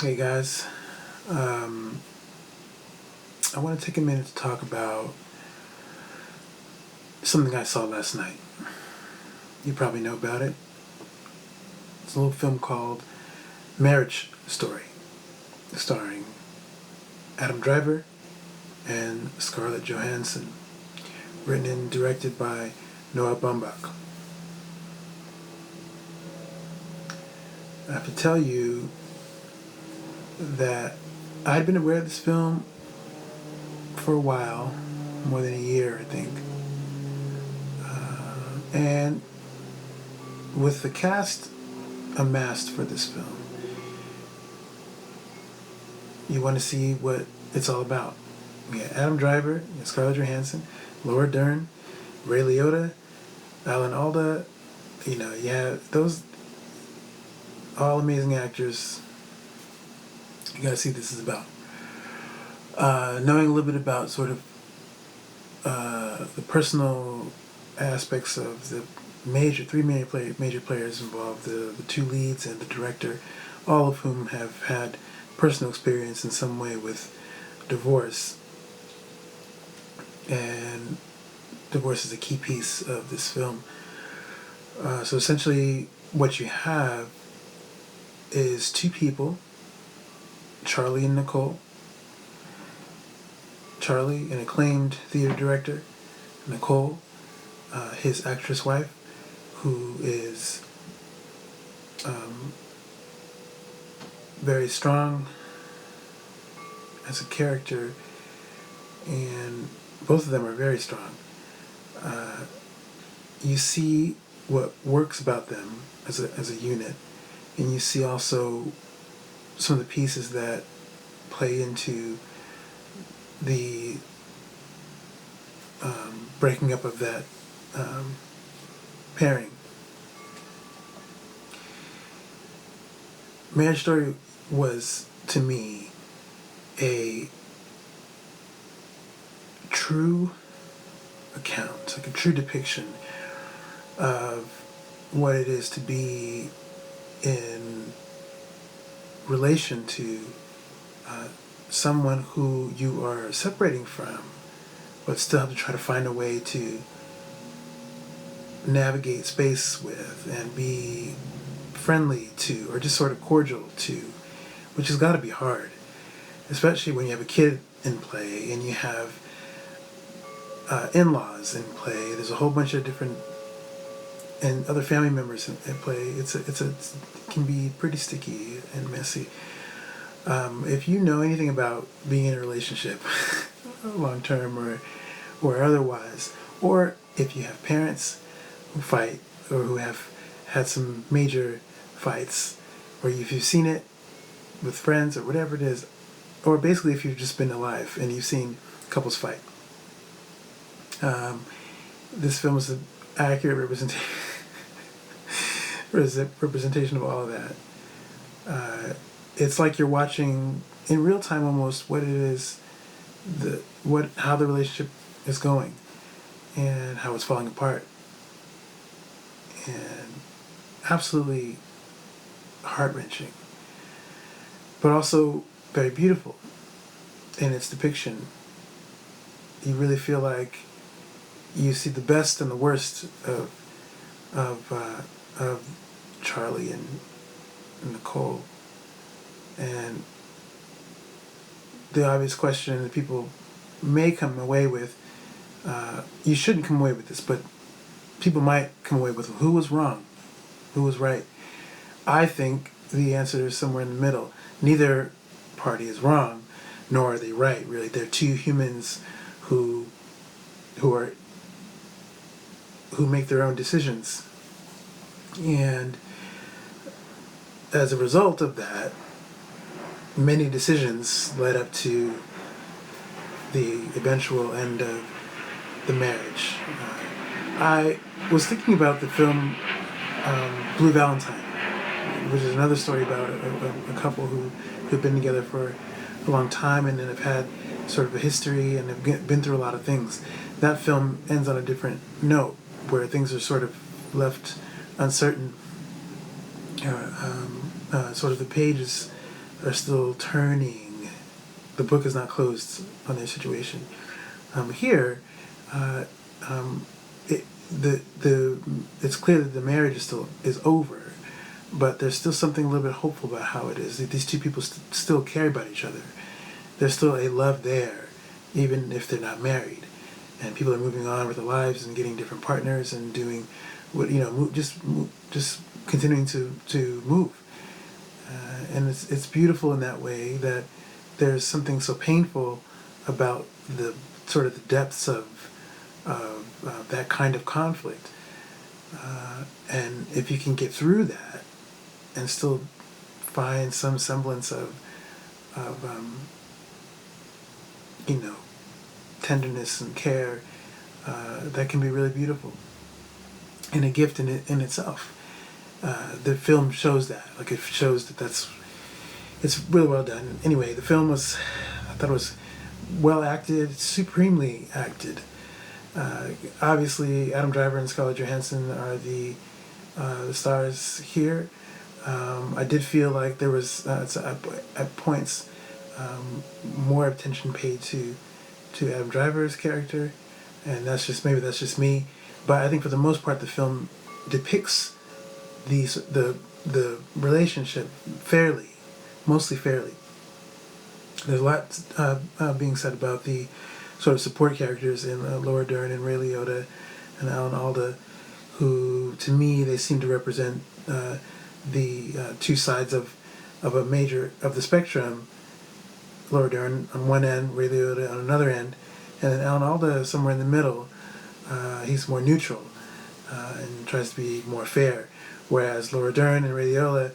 Hey guys, I want to take a minute to talk about something I saw last night. You probably know about it. It's a little film called Marriage Story, starring Adam Driver and Scarlett Johansson, written and directed by Noah Baumbach. I have to tell you that I'd been aware of this film for a while, more than a year, I think. And with the cast amassed for this film, you want to see what it's all about. We got Adam Driver, Scarlett Johansson, Laura Dern, Ray Liotta, Alan Alda. Those all amazing actors. You got to see what this is about. Knowing a little bit about sort of the personal aspects of the three major players involved, the two leads and the director, all of whom have had personal experience in some way with divorce. And divorce is a key piece of this film. So essentially what you have is two people, Charlie and Nicole. Charlie, an acclaimed theater director, Nicole, his actress wife, who is very strong as a character, and both of them are very strong. You see what works about them as a unit, and you see also some of the pieces that play into the breaking up of that pairing. Marriage Story was, to me, a true account, like a true depiction of what it is to be in relation to someone who you are separating from, but still have to try to find a way to navigate space with and be friendly to, or just sort of cordial to, which has got to be hard, especially when you have a kid in play and you have in-laws in play. There's a whole bunch of different and other family members in play. It can be pretty sticky and messy. If you know anything about being in a relationship, long term or otherwise, or if you have parents who fight or who have had some major fights, or if you've seen it with friends or whatever it is, or basically if you've just been alive and you've seen couples fight, this film is an accurate representation of all of that. It's like you're watching in real time almost what it is, how the relationship is going and how it's falling apart. And absolutely heart-wrenching, but also very beautiful in its depiction. You really feel like you see the best and the worst of Charlie and Nicole. And the obvious question that people may come away with, you shouldn't come away with this, but people might come away with, who was wrong? Who was right? I think the answer is somewhere in the middle. Neither party is wrong, nor are they right, really. They're two humans who make their own decisions. And as a result of that, many decisions led up to the eventual end of the marriage. I was thinking about the film Blue Valentine, which is another story about a couple who've been together for a long time and then have had sort of a history and have been through a lot of things. That film ends on a different note, where things are sort of left uncertain. Sort of the pages are still turning. The book is not closed on their situation. Here, uh, it's clear that the marriage is over, but there's still something a little bit hopeful about how it is. These two people still care about each other. There's still a love there, even if they're not married. And people are moving on with their lives and getting different partners and doing what just continuing to move. And it's beautiful in that way that there's something so painful about the sort of the depths of that kind of conflict. And if you can get through that and still find some semblance of tenderness and care, that can be really beautiful and a gift in itself. The film shows that. Like, it shows it's really well done. Anyway, the film I thought it was well acted, supremely acted. Obviously, Adam Driver and Scarlett Johansson are the stars here. I did feel like there was at points more attention paid to Adam Driver's character, and that's just me. But I think for the most part, the film depicts the relationship mostly fairly. There's a lot being said about the sort of support characters in Laura Dern and Ray Liotta and Alan Alda, who, to me, they seem to represent the two sides of the spectrum. Laura Dern on one end, Ray Liotta on another end, and then Alan Alda is somewhere in the middle. He's more neutral and tries to be more fair, whereas Laura Dern and Ray Liotta,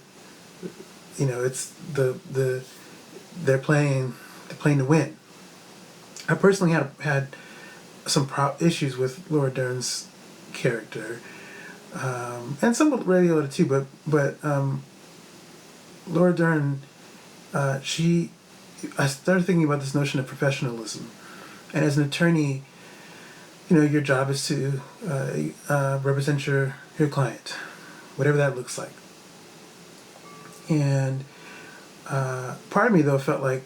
it's they're playing to win. I personally had some issues with Laura Dern's character, and some with Ray Liotta too. But Laura Dern, I started thinking about this notion of professionalism, and as an attorney, your job is to represent your client, whatever that looks like. And part of me, though, felt like,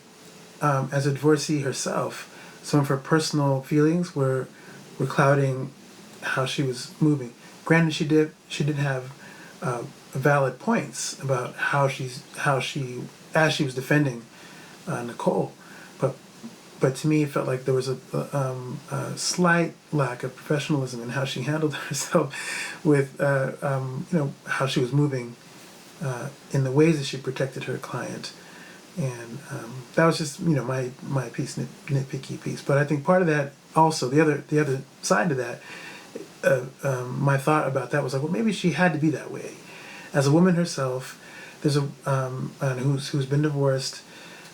as a divorcee herself, some of her personal feelings were clouding how she was moving. Granted, she did have valid points about as she was defending Nicole, but to me, it felt like there was a slight lack of professionalism in how she handled herself with how she was moving in the ways that she protected her client. And that was just my piece, nitpicky piece. But I think part of that also, the other side to that, my thought about that was like, well, maybe she had to be that way, as a woman herself. There's who's been divorced,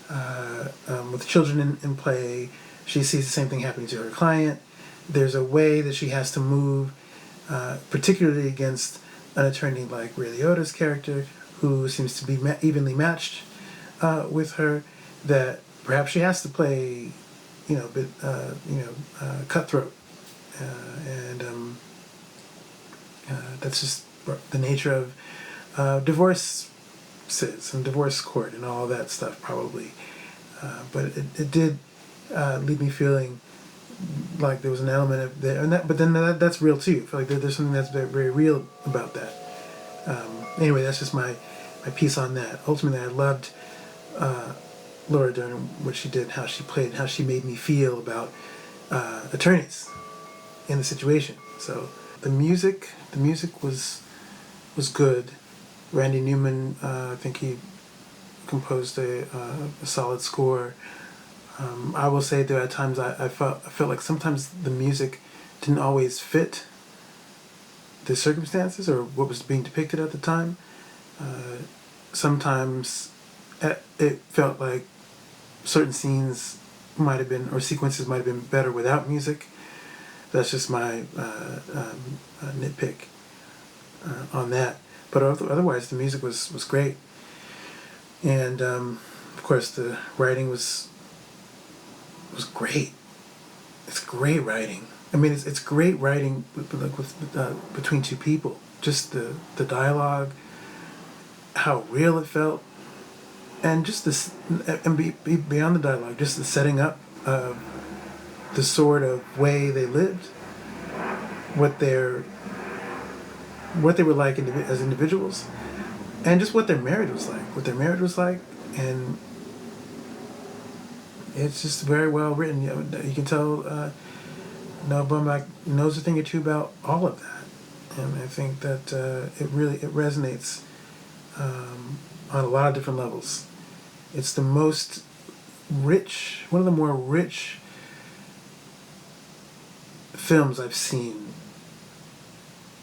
with children in play. She sees the same thing happening to her client. There's a way that she has to move, particularly against an attorney like Ray Liotta's character, who seems to be evenly matched with her, that perhaps she has to play, cutthroat, and that's just the nature of divorces and divorce court and all that stuff, probably. But it did leave me feeling like there was an element of there, but then that's real too. I feel like there's something that's very, very real about that. Anyway, that's just my piece on that. Ultimately, I loved Laura Dern, what she did, how she played, how she made me feel about attorneys in the situation. So the music was good. Randy Newman, I think he composed a solid score. I will say that at times I felt like sometimes the music didn't always fit the circumstances or what was being depicted at the time. Sometimes it felt like certain scenes might have been, or sequences might have been better without music. That's just my nitpick on that. But otherwise, the music was great. And, of course, the writing was great. It's great writing. I mean, it's great writing between two people. Just the dialogue, how real it felt, and just this, and beyond the dialogue, just the setting up of the sort of way they lived, what they were like as individuals, and just what their marriage was like. And it's just very well written. You can tell Noah Baumbach knows a thing or two about all of that, and I think that it resonates on a lot of different levels. It's the most rich, one of the more rich films I've seen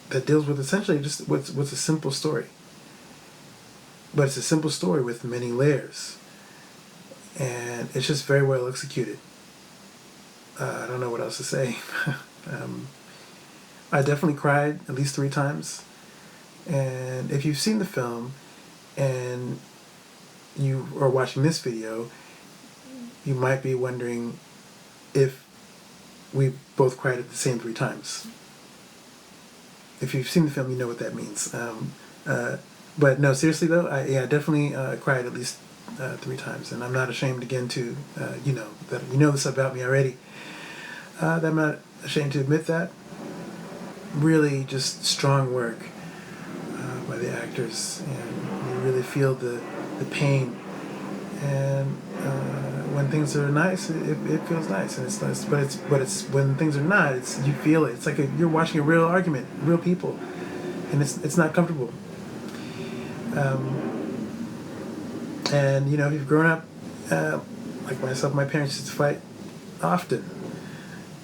that deals with essentially just what's a simple story. But it's a simple story with many layers. And it's just very well executed. I don't know what else to say. I definitely cried at least 3 times. And if you've seen the film and you are watching this video, you might be wondering if we both cried at the same 3 times. If you've seen the film, you know what that means. But no, seriously though, I definitely cried at least 3 times, and I'm not ashamed again to, you know this about me already. That I'm not ashamed to admit that. Really, just strong work by the actors, and you really feel the pain. And when things are nice, it feels nice, and it's nice. But it's when things are not, you feel it. It's like you're watching a real argument, real people, and it's not comfortable. And if you've grown up like myself, my parents used to fight often,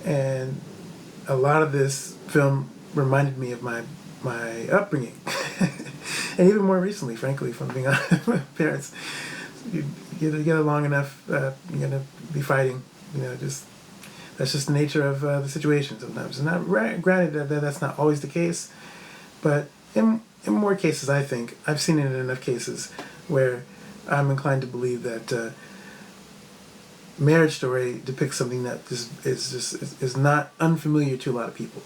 and a lot of this film reminded me of my upbringing, and even more recently, frankly, from being honest with my parents. You get together long enough, you're gonna be fighting. That's just the nature of the situation sometimes. And not granted that that's not always the case, but in more cases, I think I've seen it in enough cases where I'm inclined to believe that Marriage Story depicts something that is not unfamiliar to a lot of people.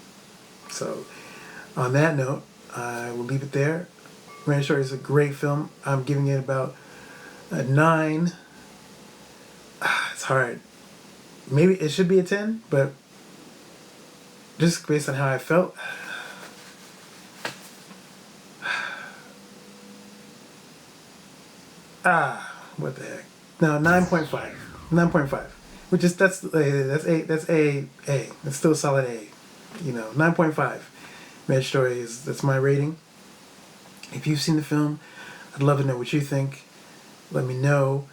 So, on that note, I will leave it there. Marriage Story is a great film. I'm giving it about a 9. It's hard. Maybe it should be a 10, but just based on how I felt, what the heck? No, 9.5. 9.5. Which is that's A. That's still a solid A. 9.5. Marriage Story that's my rating. If you've seen the film, I'd love to know what you think. Let me know.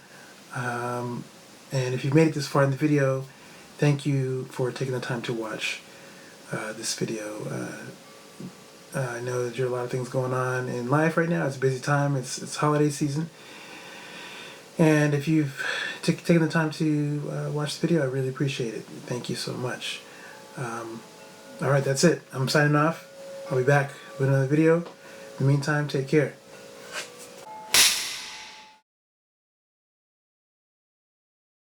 And if you've made it this far in the video, thank you for taking the time to watch this video. I know that there are a lot of things going on in life right now. It's a busy time. It's holiday season. And if you've taken the time to watch the video, I really appreciate it. Thank you so much. All right, that's it. I'm signing off. I'll be back with another video. In the meantime, take care.